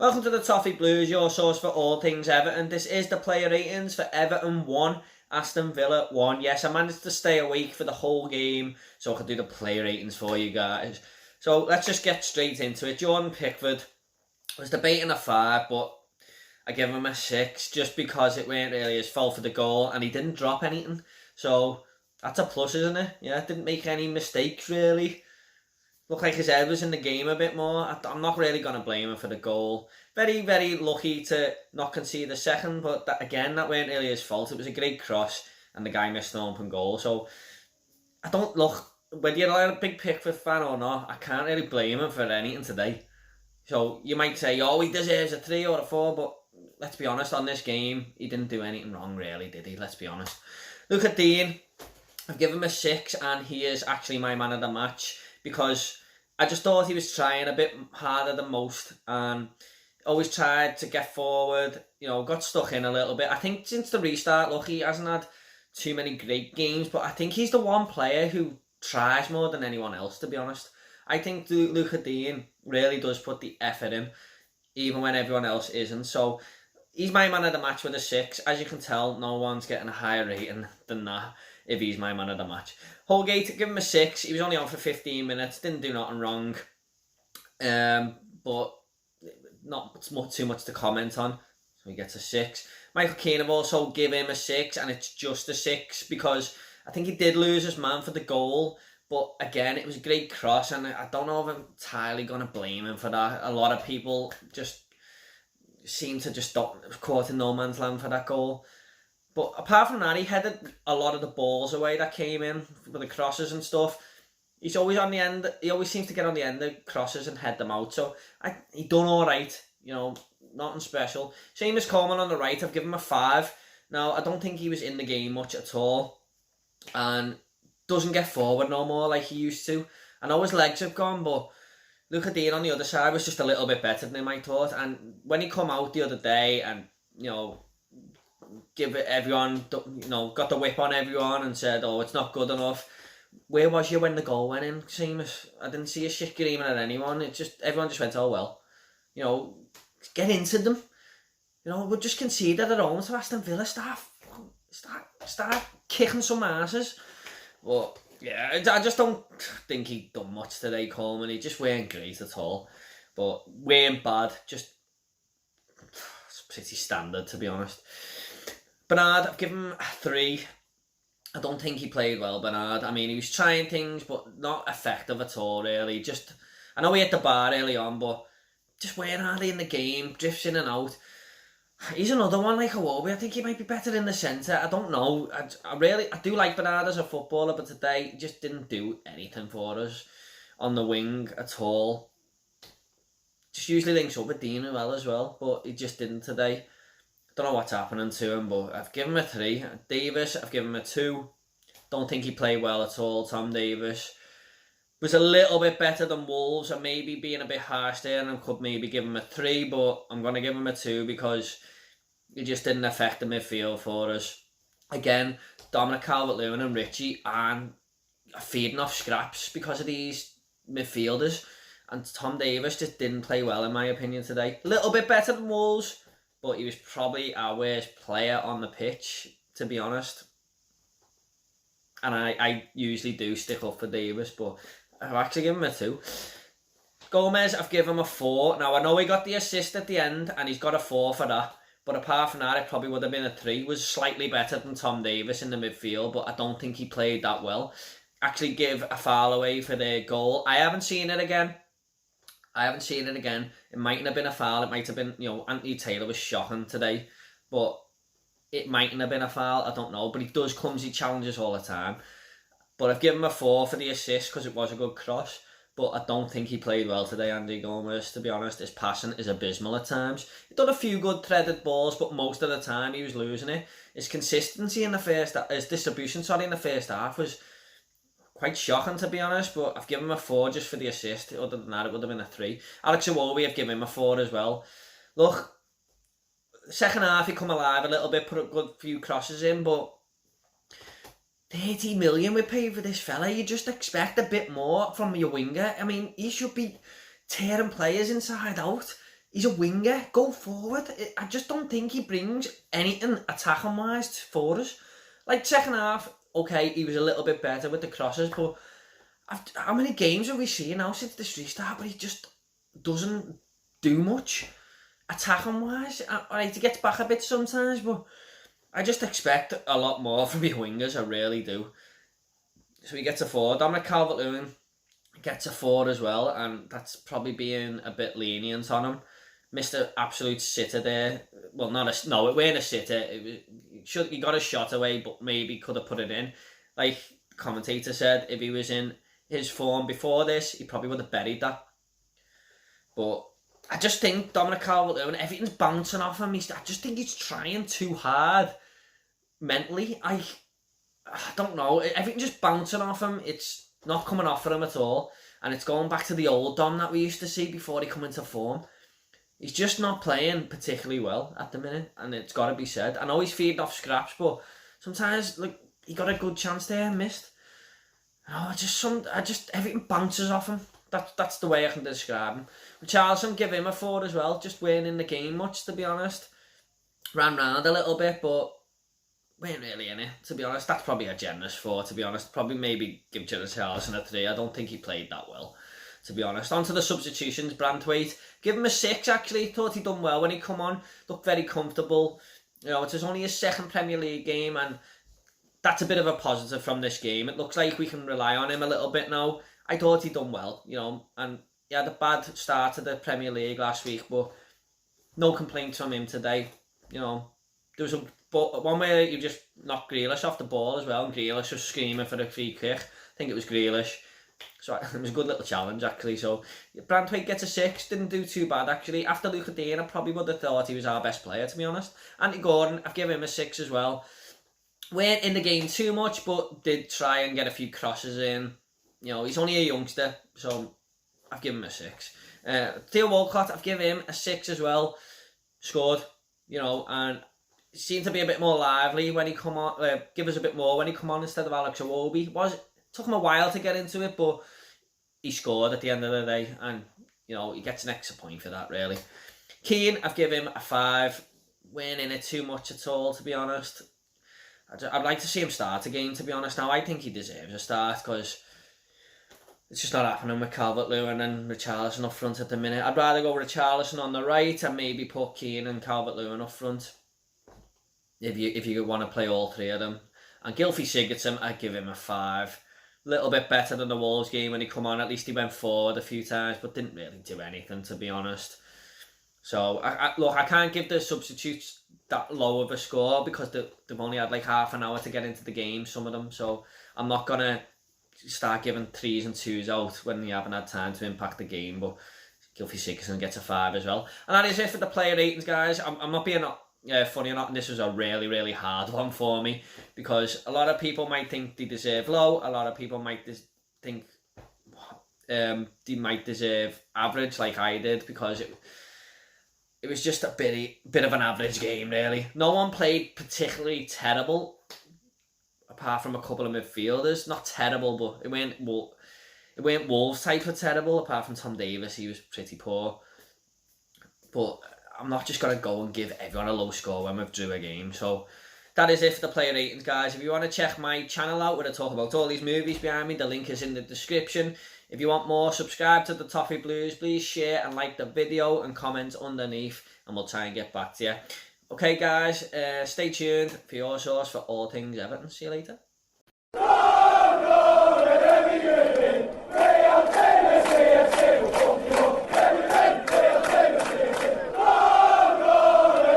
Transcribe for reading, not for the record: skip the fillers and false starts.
Welcome to the Toffee Blues, your source for all things Everton. This is the player ratings for Everton 1, Aston Villa 1. Yes, I managed to stay awake for the whole game so I could do the player ratings for you guys. So let's just get straight into it. Jordan Pickford was debating a 5, but I give him a 6 just because it weren't really his fault for the goal and he didn't drop anything. So that's a plus, isn't it? Yeah, didn't make any mistakes really. Looked like his head was in the game a bit more. I'm not really going to blame him for the goal. Very, very lucky to not concede the second, but that weren't really his fault. It was a great cross and the guy missed an open goal. So I don't look, whether you're a big Pickford fan or not, I can't really blame him for anything today. So you might say, oh, he deserves a 3 or a 4, but let's be honest, on this game, he didn't do anything wrong really, did he? Let's be honest. Luca Dean, I've given him a 6 and he is actually my man of the match, because I just thought he was trying a bit harder than most and always tried to get forward, got stuck in a little bit. I think since the restart, look, he hasn't had too many great games, but I think he's the one player who tries more than anyone else, to be honest. I think Luca Dean really does put the effort in, even when everyone else isn't. So he's my man of the match with a 6. As you can tell, no one's getting a higher rating than that if he's my man of the match. Holgate, give him a 6. He was only on for 15 minutes, didn't do nothing wrong. But not too much to comment on. So he gets a 6. Michael Keane, I've also give him a 6, and it's just a 6 because I think he did lose his man for the goal. But again, it was a great cross, and I don't know if I'm entirely going to blame him for that. A lot of people just seem to just caught in no man's land for that goal. But apart from that, he headed a lot of the balls away that came in with the crosses and stuff. He's always on the end. He always seems to get on the end of crosses and head them out. So he done all right. Nothing special. Seamus Coleman on the right, I've given him a 5. Now, I don't think he was in the game much at all. And doesn't get forward no more like he used to. I know his legs have gone, but Luca Dean on the other side was just a little bit better than him, I thought. And when he come out the other day and, give it everyone, got the whip on everyone and said, oh, it's not good enough. Where was you when the goal went in, Seamus? I didn't see a shit screaming at anyone. Everyone just went, oh, well. Get into them. We'll just concede at home to Aston Villa. Start kicking some asses. But, yeah, I just don't think he done much today, Coleman. He just weren't great at all. But weren't bad. Just pretty standard, to be honest. Bernard, I've given him a 3. I don't think he played well, Bernard. I mean, he was trying things, but not effective at all, really. I know he hit the bar early on, but just weren't hardly in the game, drifts in and out. He's another one like Iwobi. I think he might be better in the centre. I don't know. I do like Bernard as a footballer, but today he just didn't do anything for us on the wing at all. Just usually links up with Dean as well, but he just didn't today. Don't know what's happening to him, but I've given him a 3. Davis, I've given him a 2. Don't think he played well at all. Tom Davis was a little bit better than Wolves, and maybe being a bit harsh there, and I could maybe give him a 3, but I'm going to give him a 2 because he just didn't affect the midfield for us. Again, Dominic Calvert-Lewin and Richie aren't feeding off scraps because of these midfielders, and Tom Davis just didn't play well in my opinion today. A little bit better than Wolves, but he was probably our worst player on the pitch, to be honest. And I usually do stick up for Davis, but I've actually given him a 2. Gomers, I've given him a 4. Now, I know he got the assist at the end, and he's got a 4 for that. But apart from that, it probably would have been a 3. He was slightly better than Tom Davis in the midfield, but I don't think he played that well. Actually give a foul away for the goal. I haven't seen it again. It mightn't have been a foul. It might have been, Anthony Taylor was shocking today. But it mightn't have been a foul. I don't know. But he does clumsy challenges all the time. But I've given him a 4 for the assist because it was a good cross. But I don't think he played well today, Andy Gomers, to be honest. His passing is abysmal at times. He done a few good threaded balls, but most of the time he was losing it. His consistency in the his distribution, in the first half was quite shocking, to be honest, but I've given him a 4 just for the assist. Other than that, it would have been a 3. Alex Iwobi, I've given him a 4 as well. Look, second half he come alive a little bit, put a good few crosses in, but 30 million we paid for this fella. You just expect a bit more from your winger. I mean, he should be tearing players inside out. He's a winger. Go forward. I just don't think he brings anything attacking wise for us. Like second half, okay, he was a little bit better with the crosses, but how many games have we seen now since this restart where he just doesn't do much attacking wise? Alright, he gets back a bit sometimes, but I just expect a lot more from the wingers. I really do. So he gets a 4. Dominic Calvert-Lewin gets a 4 as well, and that's probably being a bit lenient on him. Missed an absolute sitter there. Well, it weren't a sitter. He got a shot away, but maybe could have put it in. Like the commentator said, if he was in his form before this, he probably would have buried that. But I just think Dominic Calvert-Lewin, everything's bouncing off him. I just think he's trying too hard mentally. I don't know. Everything's just bouncing off him. It's not coming off for him at all. And it's going back to the old Dom that we used to see before he come into form. He's just not playing particularly well at the minute, and it's got to be said. I know he's feeding off scraps, but sometimes like he got a good chance there and missed. Everything bounces off him. That's the way I can describe him. Richarlison, give him a 4 as well. Just weren't in the game much, to be honest. Ran round a little bit, but weren't really in it, to be honest. That's probably a generous 4, to be honest. Probably maybe give Richarlison a 3. I don't think he played that well, to be honest. On to the substitutions. Branthwaite, give him a 6 actually. Thought he'd done well when he come on. Looked very comfortable. You know, it's only his second Premier League game, and that's a bit of a positive from this game. It looks like we can rely on him a little bit now. I thought he'd done well, you know, and he had a bad start to the Premier League last week, but no complaints from him today. You know, there was one where you just knocked Grealish off the ball as well, and Grealish was screaming for the free kick. I think it was Grealish. So it was a good little challenge actually. So Branthwaite gets a 6, didn't do too bad actually. After Luca Dean, I probably would have thought he was our best player, to be honest. Andy Gordon, I've given him a 6 as well. Weren't in the game too much, but did try and get a few crosses in. You know, he's only a youngster, so I've given him a 6. Theo Walcott, I've given him a 6 as well. Scored, you know, and seemed to be a bit more lively when he come on. Give us a bit more when he come on instead of Alex Iwobi. Took him a while to get into it, but he scored at the end of the day, and you know he gets an extra point for that. Really, Keane, I've given him a 5. Weren't in it too much at all, to be honest. I'd like to see him start again, to be honest. Now I think he deserves a start because it's just not happening with Calvert-Lewin and Richarlison up front at the minute. I'd rather go Richarlison on the right and maybe put Keane and Calvert-Lewin up front if you want to play all 3 of them. And Gylfi Sigurdsson, I'd give him a 5. Little bit better than the Wolves game when he come on. At least he went forward a few times, but didn't really do anything, to be honest. So I can't give the substitutes that low of a score because they've only had like half an hour to get into the game, some of them. So I'm not gonna start giving 3s and 2s out when they haven't had time to impact the game. But Gylfi Sigurdsson gets a 5 as well. And that is it for the player ratings, guys. I'm not being funny or not, and this was a really, really hard one for me because a lot of people might think they deserve low, a lot of people might think they might deserve average like I did because it was just a bit of an average game, really. No one played particularly terrible apart from a couple of midfielders. Not terrible, but it weren't Wolves type of terrible apart from Tom Davis. He was pretty poor, but I'm not just going to go and give everyone a low score when we've drew a game. So that is it for the player ratings, guys. If you want to check my channel out where I talk about all these movies behind me, the link is in the description. If you want more, subscribe to the Toffee Blues. Please share and like the video and comment underneath, and we'll try and get back to you. Okay, guys, stay tuned for your source for all things Everton. See you later.